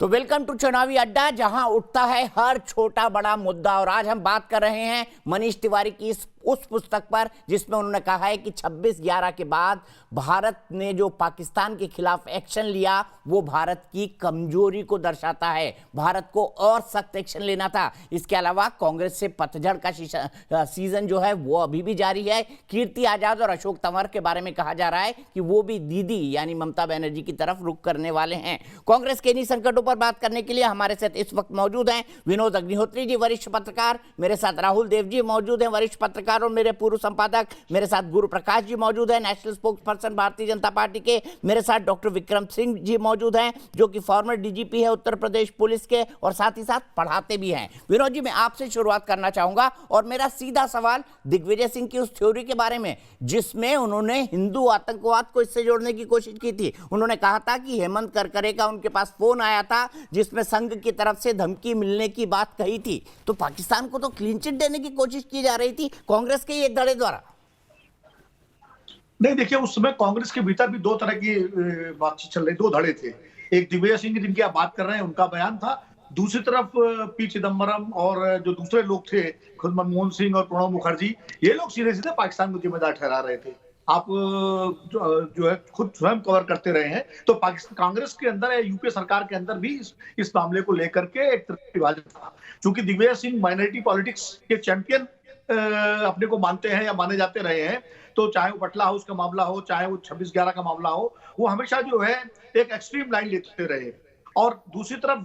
तो welcome to चुनावी अड्डा, जहां उठता है हर छोटा बड़ा मुद्दा। और आज हम बात कर रहे हैं मनीष तिवारी की उस पुस्तक पर जिसमें उन्होंने कहा है कि 26/11 के बाद भारत ने जो पाकिस्तान के खिलाफ एक्शन लिया वो भारत की कमजोरी को दर्शाता है। भारत को और सख्त एक्शन लेना था। इसके अलावा कांग्रेस से पतझड़ का सीजन जो है वो अभी भी जारी है। कीर्ति आजाद और अशोक तंवर के बारे में कहा जा रहा है कि वो भी दीदी यानी ममता बनर्जी की तरफ रुख करने वाले हैं। कांग्रेस के इन्हीं संकटों पर बात करने के लिए हमारे साथ इस वक्त मौजूद हैं विनोद अग्निहोत्री जी, वरिष्ठ पत्रकार। मेरे साथ राहुल देव जी मौजूद हैं, वरिष्ठ पत्रकार। और मेरे पूर्व संपादक मेरे साथ गुरु प्रकाश जी मौजूद हैं, national spokes person Bharatiya Janata party के। मेरे साथ डॉक्टर विक्रम सिंह जी मौजूद हैं जो कि फॉर्मर डीजीपी है उत्तर प्रदेश पुलिस के और साथ ही साथ पढ़ाते भी हैं। विनोद जी, मैं आपसे शुरुआत करना चाहूंगा और मेरा सीधा सवाल दिग्विजय सिंह की उस थ्योरी के बारे में जिसमें उन्होंने हिंदू आतंकवाद को इससे जोड़ने की कोशिश की थी। उन्होंने कहा था कि हेमंत करकरे का उनके पास फोन आया था जिसमें संघ की तरफ से धमकी मिलने की बात कही थी। तो पाकिस्तान को तो क्लीन चिट देने की कोशिश की जा रही थी कांग्रेस के ये धड़े द्वारा। नहीं, देखिए उस समय कांग्रेस के भीतर भी दो तरह की बातचीत चल रही, दो धड़े थे। एक दिग्विजय सिंह जिनकी आप बात कर रहे हैं उनका बयान था, दूसरी तरफ पी चिदम्बरम और जो दूसरे लोग थे खुद मनमोहन सिंह और प्रणब मुखर्जी, ये लोग सीधे सीधे पाकिस्तान को जिम्मेदार ठहरा रहे थे। आप जो है खुद स्वयं कवर करते रहे हैं। तो पाकिस्तान कांग्रेस के अंदर या यूपीए सरकार के अंदर भी इस मामले को लेकर के एक तरह का विभाजन था। चूंकि दिग्विजय सिंह माइनॉरिटी पॉलिटिक्स के चैंपियन अपने को मानते हैं या माने जाते रहे हैं, तो चाहे वो पटला हाउस का मामला हो, चाहे वो 26/11 का मामला हो, वो हमेशा जो है एक एक्सट्रीम लाइन लेते रहे। और दूसरी तरफ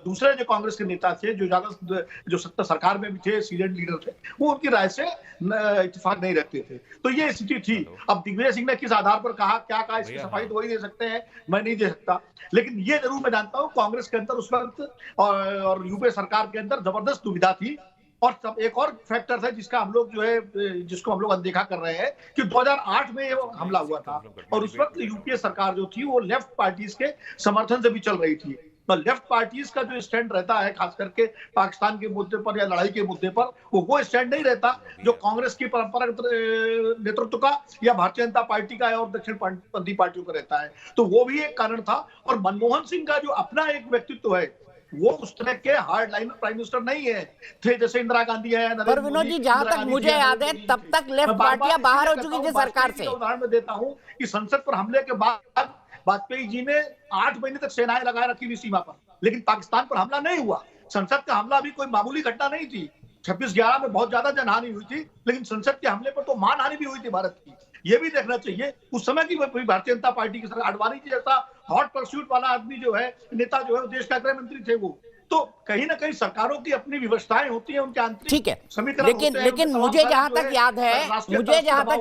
दूसरे जो कांग्रेस के नेता थे जो सत्ता सरकार में भी थे, सीनियर लीडर थे, वो उनकी राय से इत्तेफाक नहीं रखते थे। तो ये स्थिति थी। अब दिग्विजय सिंह ने किस आधार पर कहा, क्या कहा, इसकी सफाई तो वही दे सकते हैं, मैं नहीं दे सकता। लेकिन ये जरूर मैं जानता हूँ कांग्रेस के अंदर उस वक्त और यूपीए सरकार के अंदर जबरदस्त दुविधा थी। और सब एक और फैक्टर था जिसका हम लोग जो है जिसको हम लोग अनदेखा कर रहे हैं कि 2008 में ये हमला हुआ था और उस वक्त यूपीए सरकार जो थी वो लेफ्ट पार्टीज के समर्थन से भी चल रही थी। तो लेफ्ट पार्टीज का जो स्टैंड रहता है खास करके पाकिस्तान के मुद्दे पर या लड़ाई के मुद्दे पर, वो स्टैंड नहीं रहता जो कांग्रेस की परंपरागत नेतृत्व का या भारतीय जनता पार्टी का और दक्षिणपंथी पार्टियों का रहता है। तो वो भी एक कारण था। और मनमोहन सिंह का जो अपना एक व्यक्तित्व है, वो उस तरह के हार्ड लाइन प्राइम मिनिस्टर नहीं है थे जैसे इंदिरा गांधी है। पर विनोद जी, जहां तक मुझे याद है तब तक लेफ्ट पार्टियां बाहर हो चुकी थी सरकार से। उदाहरण मैं देता हूं कि संसद पर हमले के बाद वाजपेयी जी ने 8 महीने तक सेनाएं लगाए रखी थी सीमा पर, लेकिन पाकिस्तान पर हमला नहीं हुआ। संसद का हमला भी कोई मामूली घटना नहीं थी। 26/11 में बहुत ज्यादा जनहानि हुई थी, लेकिन संसद के हमले पर तो मानहानि भी हुई थी भारत की। ये भी देखना चाहिए। उस समय की भारतीय जनता पार्टी की सरकार, अडवाणी जी जैसा हॉट परस्यूट वाला आदमी जो है, नेता जो है, देश का गृह मंत्री थे वो। तो कहीं ना कहीं सरकारों की अपनी व्यवस्थाएं होती हैं, उनके आंतरिक, ठीक है। लेकिन मुझे जहां तक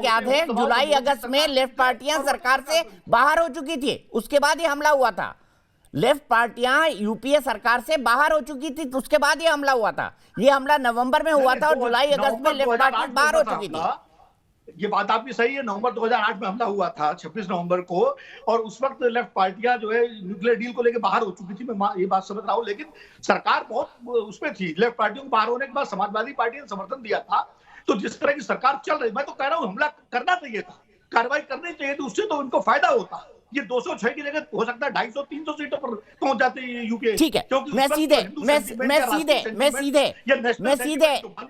याद है जुलाई अगस्त में लेफ्ट पार्टियां सरकार से बाहर हो चुकी थी, उसके बाद ये हमला हुआ था। लेफ्ट पार्टियां यूपीए सरकार से बाहर हो चुकी थी, उसके बाद ये हमला हुआ था। ये हमला नवंबर में हुआ था और जुलाई अगस्त में लेफ्ट पार्टी बाहर हो चुकी थी। ये बात आपकी सही है। नवंबर 2008 में हमला हुआ था 26 नवंबर को, और उस वक्त लेफ्ट पार्टियां जो है न्यूक्लियर डील को लेकर बाहर हो चुकी थी। मैं ये बात समझ रहा हूँ, लेकिन सरकार बहुत उसमें थी। लेफ्ट पार्टियों को बाहर होने के बाद समाजवादी पार्टी ने समर्थन दिया था। तो जिस तरह की सरकार चल रही, मैं तो कह रहा हूँ हमला करना चाहिए था, कार्रवाई करनी चाहिए थी, उससे तो उनको फायदा होता। ये 206 की जगह हो सकता है 250-300 सीटों पर पहुंच जाते हैं यूपीए। ठीक है, मैं सीधे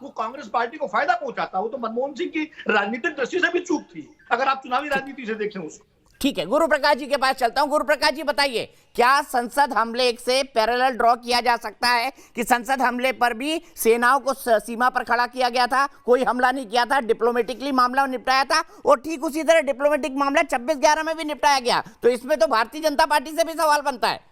वो कांग्रेस पार्टी को फायदा पहुंचाता। वो तो मनमोहन सिंह की राजनीतिक दृष्टि से भी चूक थी, अगर आप चुनावी राजनीति से देखें उसको। ठीक है, गुरु प्रकाश जी के पास चलता हूं। गुरु प्रकाश जी बताइए, क्या संसद हमले से पैरेलल ड्रॉ किया जा सकता है कि संसद हमले पर भी सेनाओं को सीमा पर खड़ा किया गया था, कोई हमला नहीं किया था, डिप्लोमेटिकली मामला निपटाया था, और ठीक उसी तरह डिप्लोमेटिक मामला 26/11 में भी निपटाया गया। तो इसमें तो भारतीय जनता पार्टी से भी सवाल बनता है।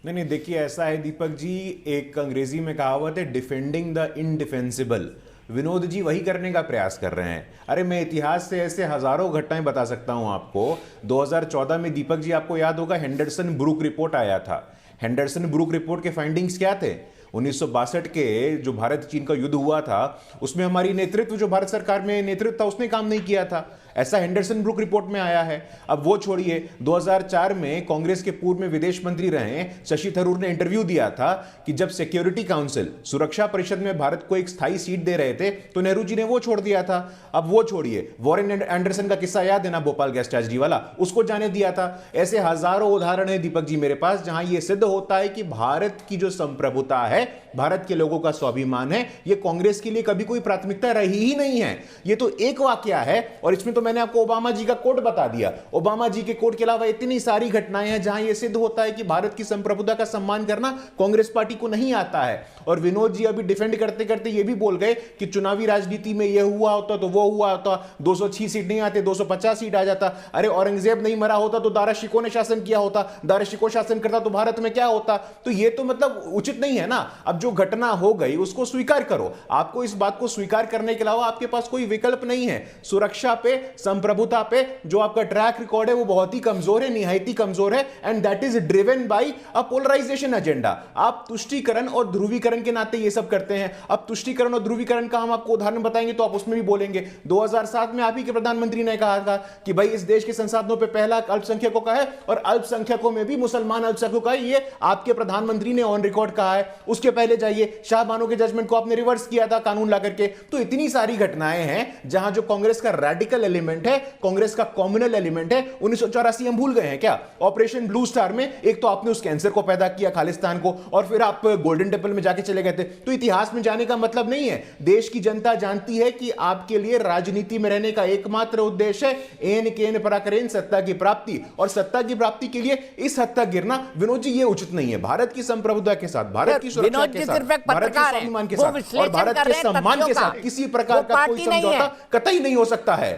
नहीं, देखिए ऐसा है दीपक जी, एक अंग्रेजी में कहावत है, डिफेंडिंग द इनडिफेंसिबल। विनोद जी वही करने का प्रयास कर रहे हैं। अरे मैं इतिहास से ऐसे हजारों घटनाएं बता सकता हूं आपको। 2014 में दीपक जी आपको याद होगा हेंडरसन ब्रूक रिपोर्ट आया था। हेंडरसन ब्रूक रिपोर्ट के फाइंडिंग्स क्या थे? 1962 के जो भारत चीन का युद्ध हुआ था उसमें हमारी नेतृत्व, जो भारत सरकार में नेतृत्व था, उसने काम नहीं किया था। ऐसा हेंडरसन ब्रुक रिपोर्ट में आया है। अब वो छोड़िए, 2004 में कांग्रेस के पूर्व में विदेश मंत्री रहे शशि थरूर ने इंटरव्यू दिया था कि जब सिक्योरिटी काउंसिल, सुरक्षा परिषद में भारत को एक स्थायी सीट दे रहे थे तो नेहरू जी ने वो छोड़ दिया था। अब वो छोड़िए, वॉरेन एंडरसन का किस्सा याद है ना, भोपाल गैस ट्रेजेडी वाला, उसको जाने दिया था। ऐसे हजारों उदाहरण है दीपक जी मेरे पास, जहां यह सिद्ध होता है कि भारत की जो संप्रभुता है, भारत के लोगों का स्वाभिमान है, यह कांग्रेस के लिए कभी कोई प्राथमिकता रही ही नहीं है। यह तो एक वाकया है, और इसमें तो मैंने आपको ओबामा जी का कोट बता दिया। ओबामा जी के कोट के अलावा इतनी सारी घटनाएं हैं जहां यह सिद्ध होता है कि भारत की संप्रभुता का सम्मान करना कांग्रेस पार्टी को नहीं आता है। और विनोद जी अभी डिफेंड करते करते यह भी बोल गए कि चुनावी राजनीति में यह हुआ होता तो वो हुआ होता, 206 सीट नहीं आते 250 सीट आ जाता। अरे औरंगजेब नहीं मरा होता तो दारा शिकोह ने शासन किया होता, दारा शिकोह शासन करता तो भारत में क्या होता। तो यह तो मतलब उचित नहीं है ना। अब जो घटना हो गई उसको स्वीकार करो, आपको इस बात को स्वीकार करने के अलावा आपके पास कोई विकल्प नहीं है। सुरक्षा पे, संप्रभुता पे जो आपका ट्रैक रिकॉर्ड है वो बहुत ही कमजोर है, निहायती कमजोर है, and that is driven by a polarisation agenda. आप तुष्टीकरण और ध्रुवीकरण के नाते ये सब करते हैं। अब तुष्टीकरण और ध्रुवीकरण का हम आपको उदाहरण बताएंगे तो आप उसमें भी बोलेंगे। 2007 में आप ही के प्रधानमंत्री ने कहा था कि भाई इस देश के संसाधनों पे पहला अल्पसंख्यकों का है, और अल्पसंख्यकों में भी मुसलमान अल्पसंख्यकों का है, ये आपके प्रधानमंत्री ने ऑन रिकॉर्ड कहा है। उसके पहले जाइए, शाहबानो के जजमेंट को आपने रिवर्स किया था कानून ला करके। तो इतनी सारी घटनाएं हैं जहां जो कांग्रेस का रेडिकल एलिमेंट है, कांग्रेस का कॉम्युनल एलिमेंट है, 1984 हम भूल गए हैं क्या? ऑपरेशन ब्लू स्टार में एक तो आपने उस कैंसर को पैदा किया, खालिस्तान को, और फिर आप गोल्डन टेम्पल में जाके चले गए थे। तो इतिहास में जाने का मतलब नहीं है। देश की जनता जानती है कि आपके लिए राजनीति में रहने का एकमात्र उद्देश्य है एन केन पराकरेन, सत्ता की प्राप्ति, और सत्ता की प्राप्ति के लिए इस हद तक गिरना विनोद जी ये उचित नहीं है। भारत की संप्रभुता के साथ, भारत की सुरक्षा के साथ, भारत के स्वाभिमान के साथ और भारत के सम्मान के साथ किसी प्रकार का कोई समझौता कतई नहीं हो सकता है।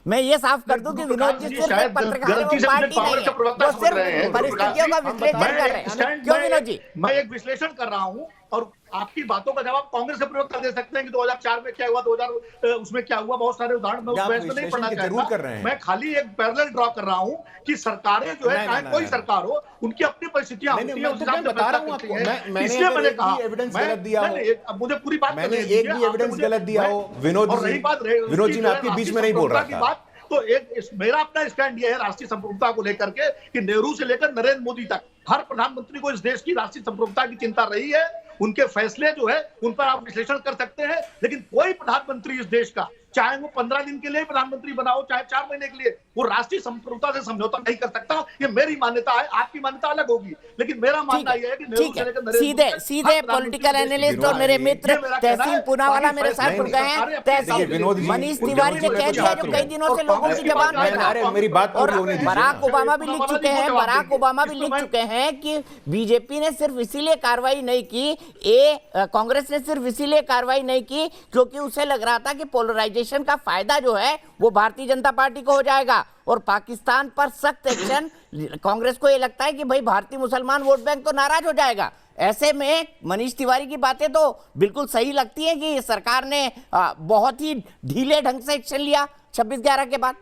मैं ये साफ कर दूं कि विनोद जी सिर्फ एक पत्रकार है, वो पार्टी नहीं है, वो सिर्फ परिस्थितियों का विश्लेषण कर रहे हैं। क्यों विनोद जी? मैं एक विश्लेषण कर रहा हूं और आपकी बातों का जवाब कांग्रेस से प्रवक्ता दे सकते हैं कि 2004 में क्या हुआ, 2000 उसमें क्या हुआ, बहुत सारे उदाहरण मैं उस बहस में नहीं पढ़ना चाहता। मैं खाली एक पैरेलल ड्रॉ कर रहा हूं कि सरकारें जो है, चाहे कोई सरकार हो, उनकी अपनी परिस्थितियां होती हैं, उस हिसाब से बता रहा हूं आपको। इसलिए मैंने कहा एविडेंस गलत दिया हो, अब मुझे पूरी बात मैंने एक भी एविडेंस गलत दिया हो विनोद जी, मैं आपके बीच में नहीं बोल रहा था। तो मेरा अपना स्टैंड यह है राष्ट्रीय संप्रभुता को लेकर के कि नेहरू से लेकर नरेंद्र मोदी तक हर प्रधानमंत्री को इस देश की राष्ट्रीय संप्रभुता की चिंता रही है। उनके फैसले जो है उन पर आप विश्लेषण कर सकते हैं, लेकिन कोई प्रधानमंत्री इस देश का, चाहे वो 15 दिन के लिए प्रधानमंत्री बना हो, चाहे 4 महीने के लिए, वो राष्ट्रीय संप्रभुता से समझौता नहीं कर सकता। ये मेरी मान्यता है, आपकी मान्यता अलग होगी, लेकिन मेरा मानना यह है कि नेहरू से लेकर सीधे पॉलिटिकल एनालिस्ट और मेरे मित्र तहसीन पूनावाला मेरे साथ जुड़ गए हैं। तहसीन मनीष तिवारी ने कह दिया जो कई दिनों से लोगों की जबान में था, मेरी बात और बराक ओबामा भी लिख चुके हैं कि बीजेपी ने सिर्फ इसीलिए कार्रवाई नहीं की, कांग्रेस ने सिर्फ इसीलिए कार्रवाई नहीं की क्योंकि उसे लग रहा था कि पोलराइजेशन का फायदा जो है वो भारतीय जनता पार्टी को हो जाएगा, और पाकिस्तान पर सख्त एक्शन, कांग्रेस को ये लगता है कि भाई भारतीय मुसलमान वोट बैंक तो नाराज हो जाएगा। ऐसे में मनीष तिवारी की बातें तो बिल्कुल सही लगती हैं कि सरकार ने बहुत ही ढीले ढंग से एक्शन लिया 26/11 के बाद।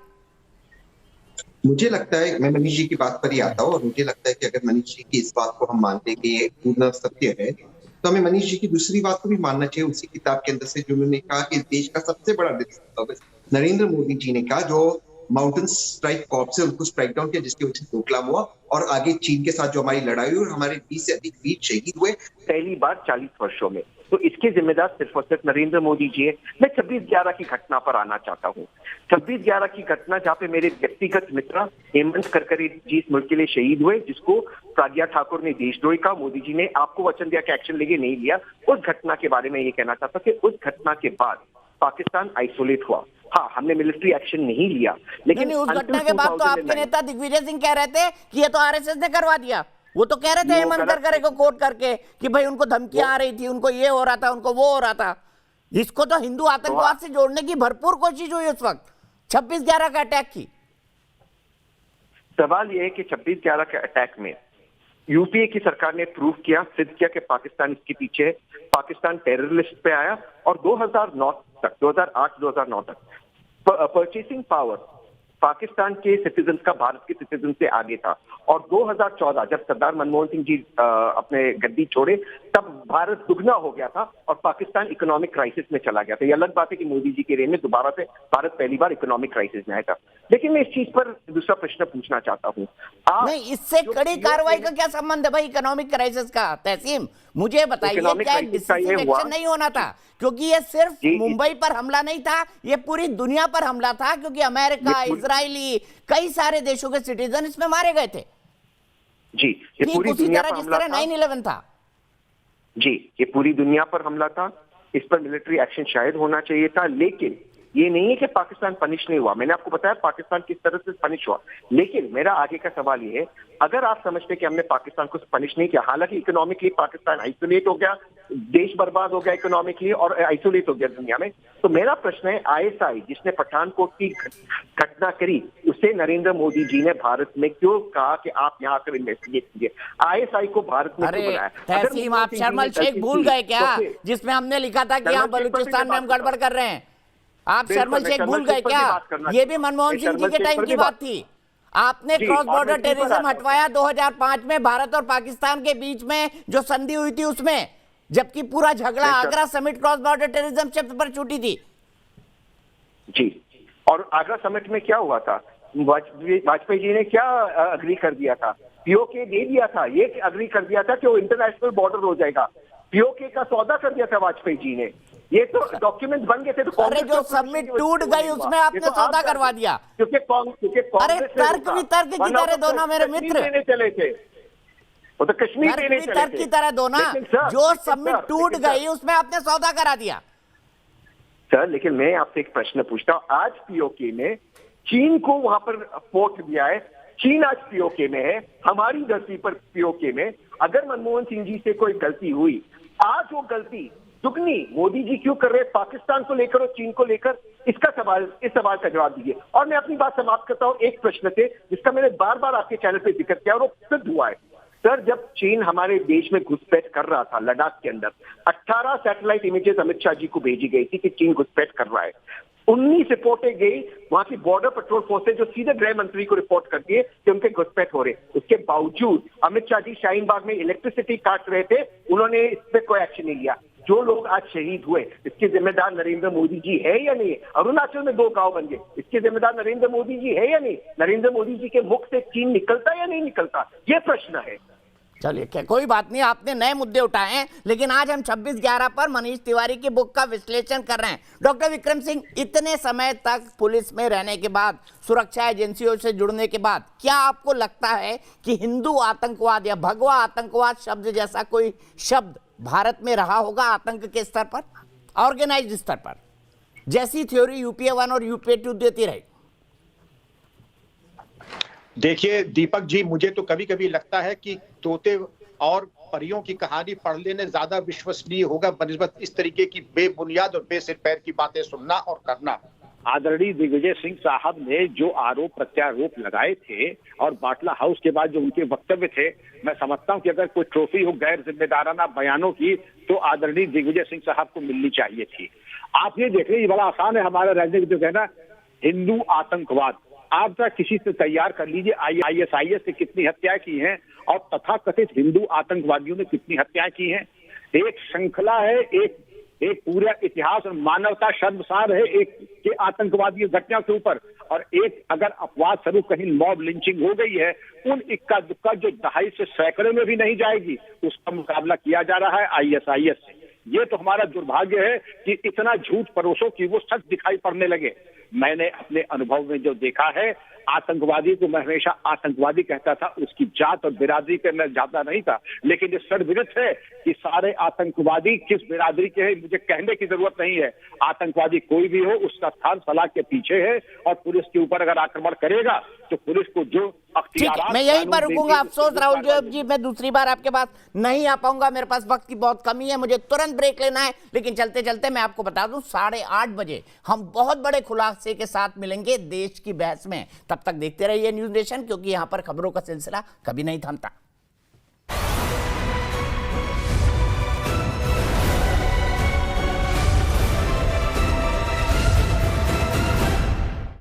मुझे लगता है, मैं मनीष जी की बात पर ही आता हूँ, और मुझे लगता है कि अगर मनीष जी की इस बात को हम मानते हैं कि ये पूर्ण सत्य है, तो हमें मनीष जी की दूसरी बात को भी मानना चाहिए। उसी किताब के अंदर से जो उन्होंने कहा कि इस देश का सबसे बड़ा डिस्टर्बेंस नरेंद्र मोदी जी ने कहा, जो माउंटेन स्ट्राइक कॉर्प्स से उनको स्ट्राइक डाउन किया, जिसकी वजह से डोकलाम हुआ, और आगे चीन के साथ जो हमारी लड़ाई हुई और हमारे 20 से अधिक वीर शहीद हुए पहली बार 40 वर्षों में। तो इसके जिम्मेदार सिर्फ और सिर्फ नरेंद्र मोदी जी है। मैं 26/11 की घटना पर आना चाहता हूँ। 26/11 की घटना जहाँ पे मेरे व्यक्तिगत मित्र हेमंत करकरे जी इस मुल्क के लिए शहीद हुए, जिसको प्राज्ञा ठाकुर ने देशद्रोही कहा, मोदी जी ने आपको वचन दिया कि एक्शन लेंगे, नहीं लिया। उस घटना के बारे में ये कहना चाहता हूँ कि उस घटना के बाद पाकिस्तान आइसोलेट हुआ। हाँ, हमने मिलिट्री एक्शन नहीं लिया, लेकिन उस घटना के बाद तो आपके नेता दिग्विजय सिंह कह रहे थे कि ये तो आरएसएस ने करवा दिया। वो तो कह रहे थे हेमंत करकरे को कोट करके कि भाई उनको धमकियां आ रही थी, उनको ये हो रहा था, उनको वो हो रहा था। इसको तो हिंदू आतंकवाद से जोड़ने की भरपूर कोशिश हुई उस वक्त 26/11 का अटैक की। सवाल यह है कि 26/11 के अटैक में यूपीए की सरकार ने प्रूव किया, सिद्ध किया कि पाकिस्तान इसके पीछे, पाकिस्तान टेरर लिस्ट पे आया, और 2009 तक, 2008-2009 तक परचेसिंग पावर पाकिस्तान के सिटीजन का भारत के सिटीजन से आगे था। और 2014 जब सरदार मनमोहन सिंह जी अपने गद्दी छोड़े, तब भारत दुगना हो गया था और पाकिस्तान इकोनॉमिक क्राइसिस में चला गया था। ये अलग बात है कि मोदी जी के रेन में दोबारा से भारत पहली बार इकोनॉमिक क्राइसिस में आया था। लेकिन मैं इस चीज पर दूसरा प्रश्न पूछना चाहता हूँ, नहीं, इससे कड़ी कार्रवाई का क्या संबंध है भाई इकोनॉमिक क्राइसिस का? तहसीम, मुझे बताइए, क्या डिसिसिव एक्शन नहीं होना था? क्योंकि ये सिर्फ मुंबई पर हमला नहीं था, ये पूरी दुनिया पर हमला था, क्योंकि अमेरिका, इजरायली, कई सारे देशों के सिटीजन इसमें मारे गए थे। जी, ये ठीक पूरी उसी दुनिया तरह पर जिस हमला तरह था। 9/11 था। जी, ये पूरी दुनिया पर हमला था। इस पर मिलिट्री एक्शन शायद होना चाहिए था, लेकिन ये नहीं है कि पाकिस्तान पनिश नहीं हुआ। मैंने आपको बताया पाकिस्तान किस तरह से पनिश हुआ। लेकिन मेरा आगे का सवाल ये है, अगर आप समझते कि हमने पाकिस्तान को पनिश नहीं किया, हालांकि इकोनॉमिकली पाकिस्तान आइसोलेट हो गया, देश बर्बाद हो गया इकोनॉमिकली और आइसोलेट हो गया दुनिया में, तो मेरा प्रश्न है, आईएसआई जिसने पठानकोट की घटना करी, उसे नरेंद्र मोदी जी ने भारत में क्यों कहा कि आप यहाँ आकर इन्वेस्टिगेट कीजिए? आईएसआई को भारत में क्यों बुलाया? तहसीम, आप शर्मल शेख भूल गए क्या, जिसमें हमने लिखा था कि यहाँ बलूचिस्तान में हम गड़बड़ कर रहे हैं? आप शर्मल शेख भूल गए क्या? ये भी मनमोहन सिंह जी के टाइम की बात थी। आपने क्रॉस बॉर्डर टेररिज्म हटवाया 2005 में भारत और पाकिस्तान के बीच में जो संधि हुई थी उसमें, जबकि पूरा झगड़ा Agra summit cross border terrorism शब्द पर छूटी थी। जी, और आगरा समिट में क्या हुआ था? वाजपेयी जी ने क्या अग्री कर दिया था? पीओके दे दिया था, ये अग्री कर दिया था कि वो इंटरनेशनल बॉर्डर हो जाएगा। पीओके का सौदा कर दिया था वाजपेयी जी ने। ये तो डॉक्यूमेंट बन गए थे। तो अरे जो समिट टूट गई उसमें आपने सौदा करवा दिया। क्योंकि अरे तर्क वितर्क की तरह दो ना मेरे मित्र, देने चले थे वो तो कश्मीर देने चले थे। तर्क की तरह दो ना, जो समिट टूट गई उसमें आपने सौदा करा दिया। सर, लेकिन मैं आपसे एक प्रश्न पूछता हूँ, आज पीओके ने चीन को वहां पर पोर्ट दिया है, चीन आज पीओके में है, हमारी धरती पर पीओके में। अगर मनमोहन सिंह जी से कोई गलती हुई, आज वो गलती दुगनी मोदी जी क्यों कर रहे हैं पाकिस्तान को लेकर और चीन को लेकर? इस सवाल का जवाब दीजिए। और मैं अपनी बात समाप्त करता हूं एक प्रश्न से, जिसका मैंने बार बार आपके चैनल पे जिक्र किया और वो सिद्ध हुआ है। सर, जब चीन हमारे देश में घुसपैठ कर रहा था लद्दाख के अंदर, 18 सैटेलाइट इमेजेस अमित शाह जी को भेजी गई थी कि चीन घुसपैठ कर रहा है। 19 रिपोर्टें गई वहां की बॉर्डर पेट्रोल फोर्सेज जो सीधे गृह मंत्री को रिपोर्ट करती है कि उनके घुसपैठ हो रहे। उसके बावजूद अमित शाह जी शाहीन बाग में इलेक्ट्रिसिटी काट रहे थे, उन्होंने इस पर कोई एक्शन नहीं लिया। जो लोग आज शहीद हुए, इसके जिम्मेदार नरेंद्र मोदी जी है या नहीं? अरुणाचल में 2 गांव बन गए, इसके जिम्मेदार नरेंद्र मोदी जी है या नहीं? नरेंद्र मोदी जी के मुख से चीन निकलता या नहीं निकलता? ये प्रश्न है। चलिए, क्या कोई बात नहीं, आपने नए मुद्दे उठाए हैं, लेकिन आज हम 26/11 पर मनीष तिवारी की बुक का विश्लेषण कर रहे हैं। डॉक्टर विक्रम सिंह, इतने समय तक पुलिस में रहने के बाद, सुरक्षा एजेंसियों से जुड़ने के बाद, क्या आपको लगता है कि हिंदू आतंकवाद या भगवा आतंकवाद शब्द जैसा कोई शब्द भारत में रहा होगा आतंक के स्तर पर, ऑर्गेनाइज्ड स्तर पर, जैसी थ्योरी यूपीए 1 और यूपीए 2 देती रही? देखिए दीपक जी, मुझे तो कभी कभी लगता है कि तोते और परियों की कहानी पढ़ लेने ज्यादा विश्वसनीय होगा बनिस्बत इस तरीके की बेबुनियाद और बेसिर पैर की बातें सुनना और करना। आदरणीय दिग्विजय सिंह साहब ने जो आरोप प्रत्यारोप लगाए थे और बाटला हाउस के बाद जो उनके वक्तव्य थे, मैं समझता हूं कि अगर कोई ट्रॉफी हो गैर जिम्मेदाराना बयानों की तो आदरणीय दिग्विजय सिंह साहब को मिलनी चाहिए थी। आप ये देख रहे, बड़ा आसान है हमारा राजनीतिक जो कहना हिंदू आतंकवाद। आप जरा किसी से तैयार कर लीजिए आईएसआईएस ने कितनी हत्याएं की हैं और तथाकथित हिंदू आतंकवादियों ने कितनी हत्याएं की हैं। एक श्रृंखला है, एक पूरा इतिहास और मानवता शर्मसार है एक के आतंकवादी घटना के ऊपर। और एक अगर अपवाद स्वरूप कहीं मॉब लिंचिंग हो गई है, उन इक्का दुक्का जो दहाई से सैकड़े में भी नहीं जाएगी, उसका मुकाबला किया जा रहा है आईएसआईएस से। ये तो हमारा दुर्भाग्य है कि इतना झूठ परोसो कि वो सच दिखाई पड़ने लगे। मैंने अपने अनुभव में जो देखा है, आतंकवादी को मैं हमेशा आतंकवादी कहता था, उसकी जात और बिरादरी पे मैं जाता नहीं था। लेकिन ये सर्वविदित है कि सारे आतंकवादी किस बिरादरी के हैं, मुझे कहने की जरूरत नहीं है। आतंकवादी कोई भी हो, उसका स्थान सलाह के पीछे है और पुलिस के ऊपर अगर आक्रमण करेगा तो पुलिस को जो ठीक है, मैं यहीं पर रुकूंगा। अफसोस राहुल जी, मैं दूसरी बार आपके पास नहीं आ पाऊंगा, मेरे पास वक्त की बहुत कमी है, मुझे तुरंत ब्रेक लेना है। लेकिन चलते चलते मैं आपको बता दूं, 8:30 बजे हम बहुत बड़े खुलासे के साथ मिलेंगे देश की बहस में। तब तक देखते रहिए न्यूज़ नेशन, क्योंकि यहां पर खबरों का सिलसिला कभी नहीं थमता।